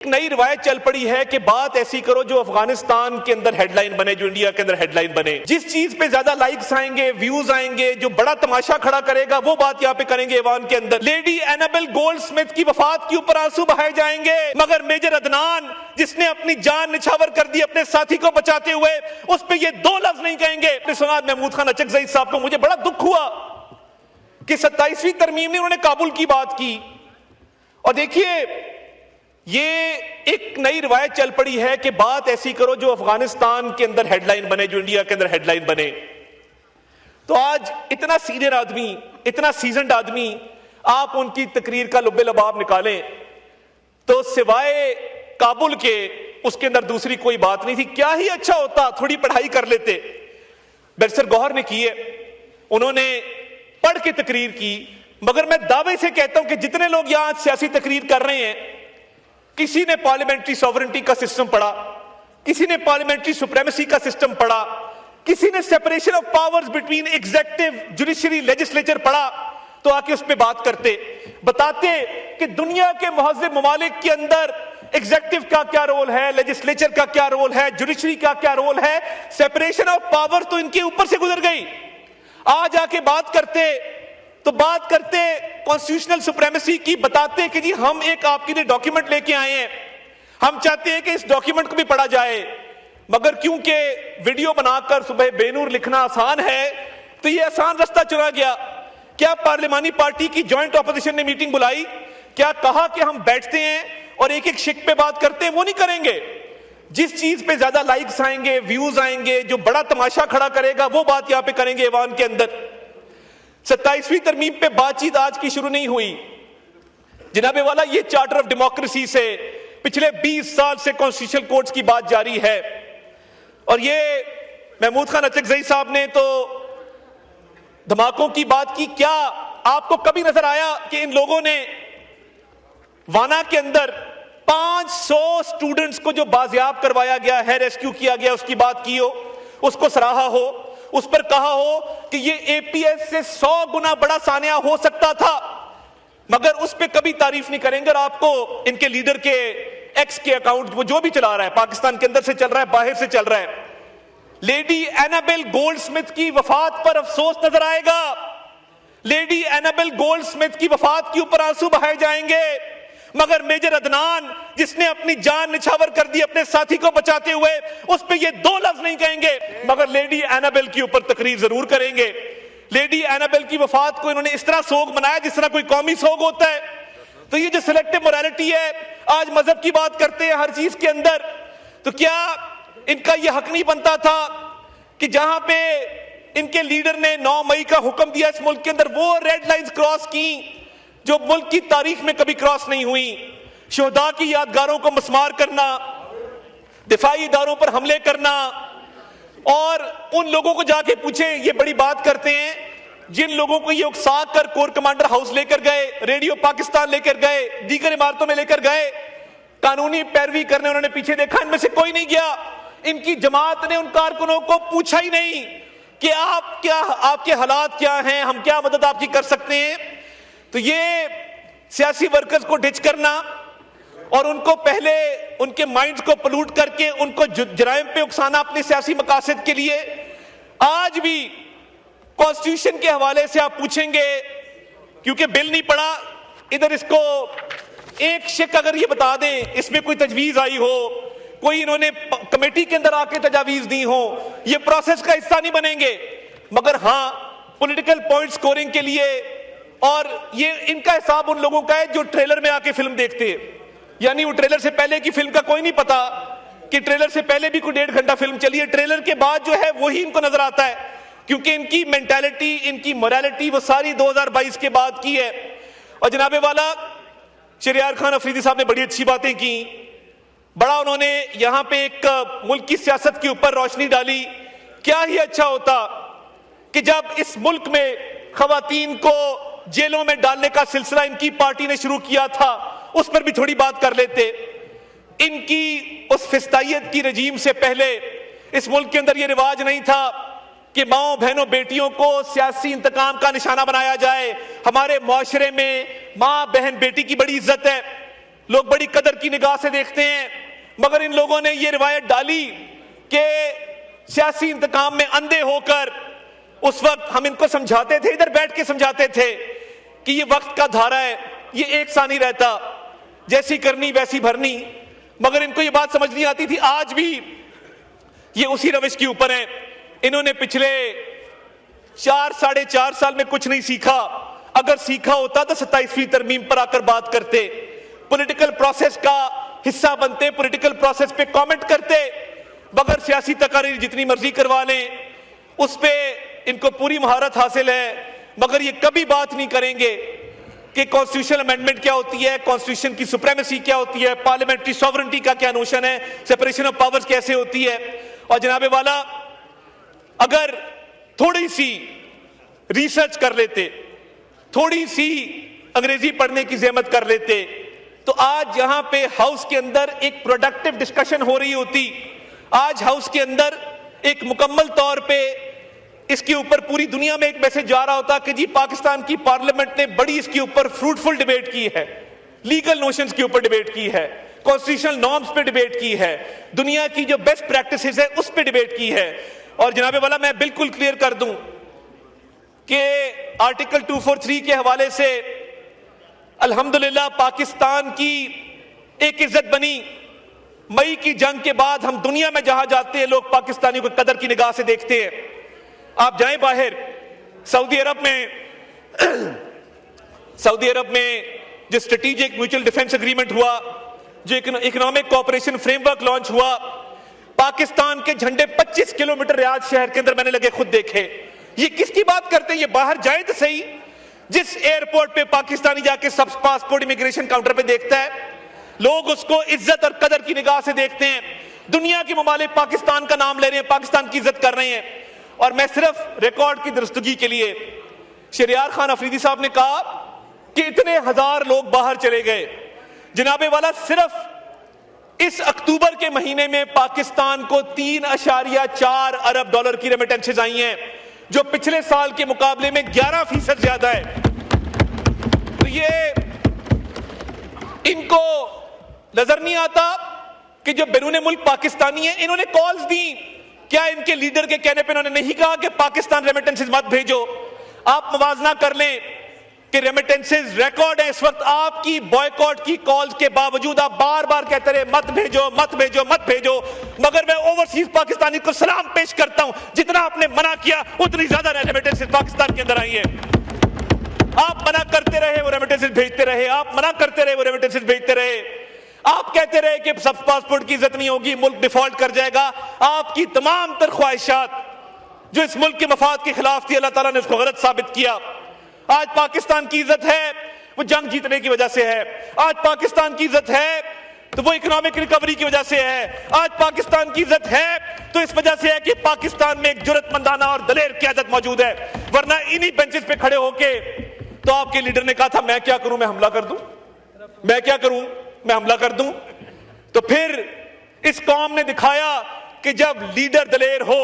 नई रिवायत चल पड़ी है कि बात ऐसी करो जो अफगानिस्तान के अंदर हेडलाइन बने, जो इंडिया के अंदर हेडलाइन बने। जिस चीज पे ज्यादा लाइक्स आएंगे, व्यूज आएंगे, जो बड़ा तमाशा खड़ा करेगा, वो बात यहाँ पे करेंगे ईवान के अंदर। लेडी एनाबेल गोल्डस्मिथ की वफात के ऊपर आंसू बहाए जाएंगे, मगर मेजर अदनान जिसने अपनी जान निछावर कर दी अपने साथी को बचाते हुए, उस पर ये दो लफ्ज नहीं कहेंगे। सुना महमूद खान अचकजई साहब को, मुझे बड़ा दुख हुआ कि 27वीं तरमीम ने उन्होंने काबुल की बात की। और देखिए, ये एक नई रिवायत चल पड़ी है कि बात ऐसी करो जो अफगानिस्तान के अंदर हेडलाइन बने, जो इंडिया के अंदर हेडलाइन बने। तो आज इतना सीनियर आदमी, इतना सीजनड आदमी, आप उनकी तकरीर का लुब्बे लबाब निकालें तो सिवाय काबुल के उसके अंदर दूसरी कोई बात नहीं थी। क्या ही अच्छा होता थोड़ी पढ़ाई कर लेते। बैरिस्टर गौहर ने की है, उन्होंने पढ़ के तकरीर की, मगर मैं दावे से कहता हूं कि जितने लोग यहां सियासी तकरीर कर रहे हैं, किसी ने पार्लियामेंट्री सॉवरेनिटी का सिस्टम पढ़ा, किसी ने पार्लियामेंट्री सुप्रीमेसी का सिस्टम पढ़ा, किसी ने separation of powers between executive, judiciary, legislature पढ़ा, तो आके उस पर बात करते, बताते कि दुनिया के मुहज़्ज़िब ममालिक के अंदर एग्जीक्यूटिव का क्या रोल है, लेजिस्लेचर का क्या रोल है, जुडिशरी का क्या रोल है। सेपरेशन ऑफ पावर तो इनके ऊपर से गुजर गई। आज आके बात करते कॉन्स्टिट्यूशनल सुप्रीमेसी की, बताते कि जी हम एक आपके लिए डॉक्यूमेंट लेके आए हैं, हम चाहते हैं कि इस डॉक्यूमेंट को भी पढ़ा जाए, मगर क्योंकि वीडियो बनाकर सुबह बेनूर लिखना आसान है, तो ये आसान रास्ता चुना गया। क्या पार्लियामानी पार्टी की जॉइंट ऑपोजिशन ने मीटिंग बुलाई? क्या कहा कि हम बैठते हैं और एक एक शिक पे बात करते हैं? वो नहीं करेंगे। जिस चीज पे ज्यादा लाइक्स आएंगे, व्यूज आएंगे, जो बड़ा तमाशा खड़ा करेगा, वो बात यहां पे करेंगे ईवान के अंदर। 27वीं तरमीम पे बातचीत आज की शुरू नहीं हुई जनाबे वाला, ये चार्टर ऑफ डेमोक्रेसी से पिछले 20 साल से कॉन्स्टिट्यूशनल कोर्ट्स की बात जारी है। और ये महमूद खान अचकजई साहब ने तो धमाकों की बात की। क्या आपको कभी नजर आया कि इन लोगों ने वाना के अंदर 500 स्टूडेंट्स को जो बाजियाब करवाया गया है, रेस्क्यू किया गया, उसकी बात की हो, उसको सराहा हो, उस पर कहा हो कि ये एपीएस से 100 गुना बड़ा सानिया हो सकता था, मगर उस पर कभी तारीफ नहीं करेंगे। और आपको इनके लीडर के एक्स के अकाउंट, वो जो भी चला रहा है, पाकिस्तान के अंदर से चल रहा है, बाहर से चल रहा है, लेडी एनाबेल गोल्डस्मिथ की वफात पर अफसोस नजर आएगा। लेडी एनाबेल गोल्डस्मिथ की वफात के ऊपर आंसू बहाए जाएंगे, मगर मेजर अदनान जिसने अपनी जान निछावर कर दी अपने साथी को बचाते हुए, उस पे ये दो लफ्ज नहीं कहेंगे, मगर लेडी एनाबेल के ऊपर तकरीर जरूर करेंगे। लेडी एनाबेल की वफात को इन्होंने इस तरह सोग मनाया जिस तरह कोई कौमी सोग होता है। तो ये जो सिलेक्टिव मोरालिटी है, आज मजहब की बात करते हैं हर चीज के अंदर, तो क्या इनका यह हक नहीं बनता था कि जहां पे इनके लीडर ने 9 मई का हुक्म दिया इस मुल्क के अंदर, वो रेड लाइंस क्रॉस की जो मुल्क की तारीख में कभी क्रॉस नहीं हुई। शोहदा की यादगारों को मस्मार करना, दिफाई इदारों पर हमले करना, और उन लोगों को जाके पूछे, ये बड़ी बात करते हैं जिन लोगों को ये उकसा कर कोर कमांडर हाउस लेकर गए, रेडियो पाकिस्तान लेकर गए, दीगर इमारतों में लेकर गए, कानूनी पैरवी करने उन्होंने पीछे देखा, इनमें से कोई नहीं गया। इनकी जमात ने उन कारकुनों को पूछा ही नहीं कि आपके हालात क्या हैं, हम क्या मदद आपकी कर सकते हैं। तो ये सियासी वर्कर्स को डिच करना और उनको पहले उनके माइंड्स को पलूट करके उनको जराइम पे उकसाना अपने सियासी मकासद के लिए। आज भी कॉन्स्टिट्यूशन के हवाले से आप पूछेंगे, क्योंकि बिल नहीं पड़ा, इधर इसको एक शिक अगर ये बता दें इसमें कोई तजवीज आई हो, कोई इन्होंने कमेटी के अंदर आके तजावीज दी हो, ये प्रोसेस का हिस्सा नहीं बनेंगे। मगर हां, पॉलिटिकल पॉइंट स्कोरिंग के लिए, और ये इनका हिसाब उन लोगों का है जो ट्रेलर में आके फिल्म देखते हैं, यानी वो ट्रेलर से पहले की फिल्म का कोई नहीं पता कि ट्रेलर से पहले भी कोई 1.5 घंटा फिल्म चली है, ट्रेलर के बाद जो है वही इनको नजर आता है, क्योंकि इनकी मेंटालिटी, इनकी मोरालिटी वो सारी 2022 के बाद की है। और जनाबे वाला शहरयार खान अफरीदी साहब ने बड़ी अच्छी बातें की, बड़ा उन्होंने यहां पे एक मुल्क की सियासत के ऊपर रोशनी डाली। क्या ही अच्छा होता कि जब इस मुल्क में खवातीन को जेलों में डालने का सिलसिला इनकी पार्टी ने शुरू किया था, उस पर भी थोड़ी बात कर लेते। इनकी उस फिस्तायत की रजीम से पहले इस मुल्क के अंदर यह रिवाज नहीं था कि माओ बहनों बेटियों को सियासी इंतकाम का निशाना बनाया जाए। हमारे मुआशरे में माँ बहन बेटी की बड़ी इज्जत है, लोग बड़ी कदर की निगाह से देखते हैं, मगर इन लोगों ने ये रिवायत डाली कि सियासी इंतकाम में अंधे होकर उस वक्त हम इनको समझाते थे, इधर बैठ के समझाते थे कि ये वक्त का धारा है, ये एक सा नहीं रहता, जैसी करनी वैसी भरनी, मगर इनको ये बात समझ नहीं आती थी। आज भी ये उसी रविश के ऊपर हैं। इन्होंने पिछले 4-4.5 साल में कुछ नहीं सीखा। अगर सीखा होता तो 27वीं तरमीम पर आकर बात करते, पॉलिटिकल प्रोसेस का हिस्सा बनते, पॉलिटिकल प्रोसेस पे कमेंट करते, मगर सियासी तकारीर जितनी मर्जी करवा लें उस पे इनको पूरी महारत हासिल है, मगर ये कभी बात नहीं करेंगे कि कॉन्स्टिट्यूशनल अमेंडमेंट क्या होती है, कॉन्स्टिट्यूशन की सुप्रीमेसी क्या होती है, पार्लियामेंट्री सॉवरेनिटी का क्या नोशन है, सेपरेशन ऑफ पावर्स कैसे होती है। और जनाबे वाला, अगर थोड़ी सी रिसर्च कर लेते, थोड़ी सी अंग्रेजी पढ़ने की जहमत कर लेते, तो आज यहां पे हाउस के अंदर एक प्रोडक्टिव डिस्कशन हो रही होती। आज हाउस के अंदर एक मुकम्मल तौर पे इसके ऊपर पूरी दुनिया में एक मैसेज जा रहा होता कि जी पाकिस्तान की पार्लियामेंट ने बड़ी इसके ऊपर फ्रूटफुल डिबेट की है, लीगल नोशंस के ऊपर डिबेट की है, कॉन्स्टिट्यूशनल नॉर्म्स पे डिबेट की है, दुनिया की जो बेस्ट प्रैक्टिसेस है उस पे डिबेट की है। और जनाबे वाला, मैं बिल्कुल क्लियर कर दूं कि आर्टिकल 243 के हवाले से अल्हम्दुलिल्लाह पाकिस्तान की एक इज्जत बनी। मई की जंग के बाद हम दुनिया में जहां जाते हैं लोग पाकिस्तानियों को कदर की निगाह से देखते हैं। आप जाएं बाहर, सऊदी अरब में जो स्ट्रेटेजिक म्यूचुअल डिफेंस एग्रीमेंट हुआ, जो इकोनॉमिक कोऑपरेशन फ्रेमवर्क लॉन्च हुआ, पाकिस्तान के झंडे 25 किलोमीटर रियाद शहर के अंदर मैंने लगे खुद देखे। ये किसकी बात करते हैं? ये बाहर जाए तो सही, जिस एयरपोर्ट पे पाकिस्तानी जाके सब पासपोर्ट इमिग्रेशन काउंटर पे देखता है, लोग उसको इज्जत और कदर की निगाह से देखते हैं। दुनिया के ममालिक पाकिस्तान का नाम ले रहे हैं, पाकिस्तान की इज्जत कर रहे हैं। और मैं सिर्फ रिकॉर्ड की दुरुस्तगी के लिए, शहरियार खान अफरीदी साहब ने कहा कि इतने हजार लोग बाहर चले गए। जनाबे वाला, सिर्फ इस अक्टूबर के महीने में पाकिस्तान को 3.4 अरब डॉलर की रेमिटेंसेज आई हैं, जो पिछले साल के मुकाबले में 11% ज्यादा है। तो ये इनको नजर नहीं आता कि जो बैरून मुल्क पाकिस्तानी है, इन्होंने कॉल्स दी। क्या इनके लीडर के कहने पे इन्होंने नहीं कहा कि पाकिस्तान रेमिटेंसेज मत भेजो? आप मवाजना कर लें कि रेमिटेंसेज रिकॉर्ड है इस वक्त। आपकी बॉयकॉट की कॉल्स के बावजूद आप बार बार कहते रहे मत भेजो मत भेजो मत भेजो, मगर मैं ओवरसीज पाकिस्तानी को सलाम पेश करता हूं, जितना आपने मना किया उतनी ज्यादा रेमिटेंसेज पाकिस्तान के अंदर आई है। आप मना करते रहे, वो रेमिटेंसेज भेजते रहे, आप मना करते रहे, वो रेमिटेंसेज भेजते रहे। आप कहते रहे कि सब पासपोर्ट की इज्जत नहीं होगी, मुल्क डिफॉल्ट कर जाएगा। आपकी तमाम तर ख्वाहिशात जो इस मुल्क के मफाद के खिलाफ थी, अल्लाह ताला ने उसको गलत साबित किया। आज पाकिस्तान की इज्जत है वो जंग जीतने की वजह से है। आज पाकिस्तान की इज्जत है तो वो इकोनॉमिक रिकवरी की वजह से है। आज पाकिस्तान की इज्जत है तो इस वजह से है कि पाकिस्तान में एक जुर्रतमंदाना और दलेर क़यादत मौजूद है। वरना इन्हीं बेंचेस पे खड़े होके तो आपके लीडर ने कहा था मैं क्या करूं, मैं हमला कर दूं, मैं क्या करूं, मैं हमला कर दूं। तो फिर इस कौम ने दिखाया कि जब लीडर दलेर हो,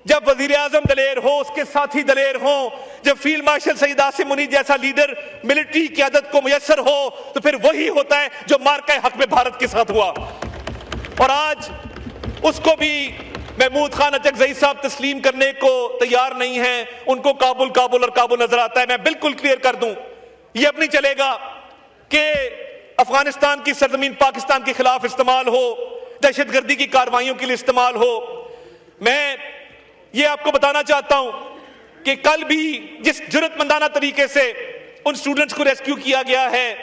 जब वजीर आजम दलेर हो, उसके साथी दलेर हो, जब फील्ड मार्शल सईद आसिम मुनीर जैसा लीडर मिलिट्री क़यादत को मुयस्सर हो, तो फिर वही होता है जो मार्का हक में भारत के साथ हुआ। और आज उसको भी महमूद खान अचकजई साहब तस्लीम करने को तैयार नहीं है। उनको काबुल काबुल और काबुल नजर आता है। मैं बिल्कुल क्लियर कर दूं, यह अब नहीं चलेगा कि अफगानिस्तान की सरजमीन पाकिस्तान के खिलाफ इस्तेमाल हो, दहशतगर्दी की कार्रवाइयों के लिए इस्तेमाल हो। मैं ये आपको बताना चाहता हूं कि कल भी जिस जुर्रतमंदाना तरीके से उन स्टूडेंट्स को रेस्क्यू किया गया है,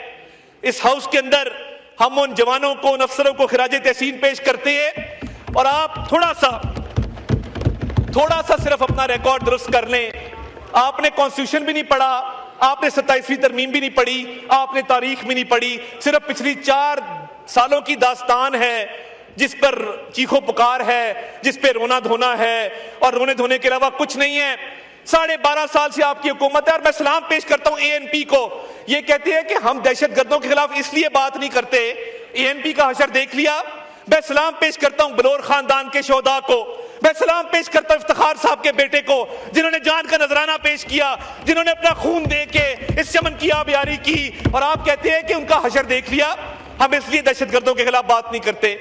इस हाउस के अंदर हम उन जवानों को, उन अफसरों को खिराजे तहसीन पेश करते हैं। और आप थोड़ा सा सिर्फ अपना रिकॉर्ड दुरुस्त कर लें। आपने कॉन्स्टिट्यूशन भी नहीं पढ़ा, आपने 27वीं तरमीम भी नहीं पढ़ी, आपने तारीख भी नहीं पढ़ी, सिर्फ पिछली 4 सालों की दास्तान है जिस पर चीखो पुकार है, जिस पे रोना धोना है, और रोने धोने के अलावा कुछ नहीं है। 12.5 साल से आपकी हुकूमत है। और मैं सलाम पेश करता हूं ANP को। ये कहते हैं कि हम दहशतगर्दों के खिलाफ इसलिए बात नहीं करते, ANP का हशर देख लिया। मैं सलाम पेश करता हूं बलोर खानदान के शोहदा को। मैं सलाम पेश करता हूं इफ्तिखार साहब के बेटे को, जिन्होंने जान का नजराना पेश किया, जिन्होंने अपना खून दे के इस चमन की आबियारी की। और आप कहते हैं कि उनका हशर देख लिया। हम इसलिए दहशतगर्दों के खिलाफ बात नहीं करते।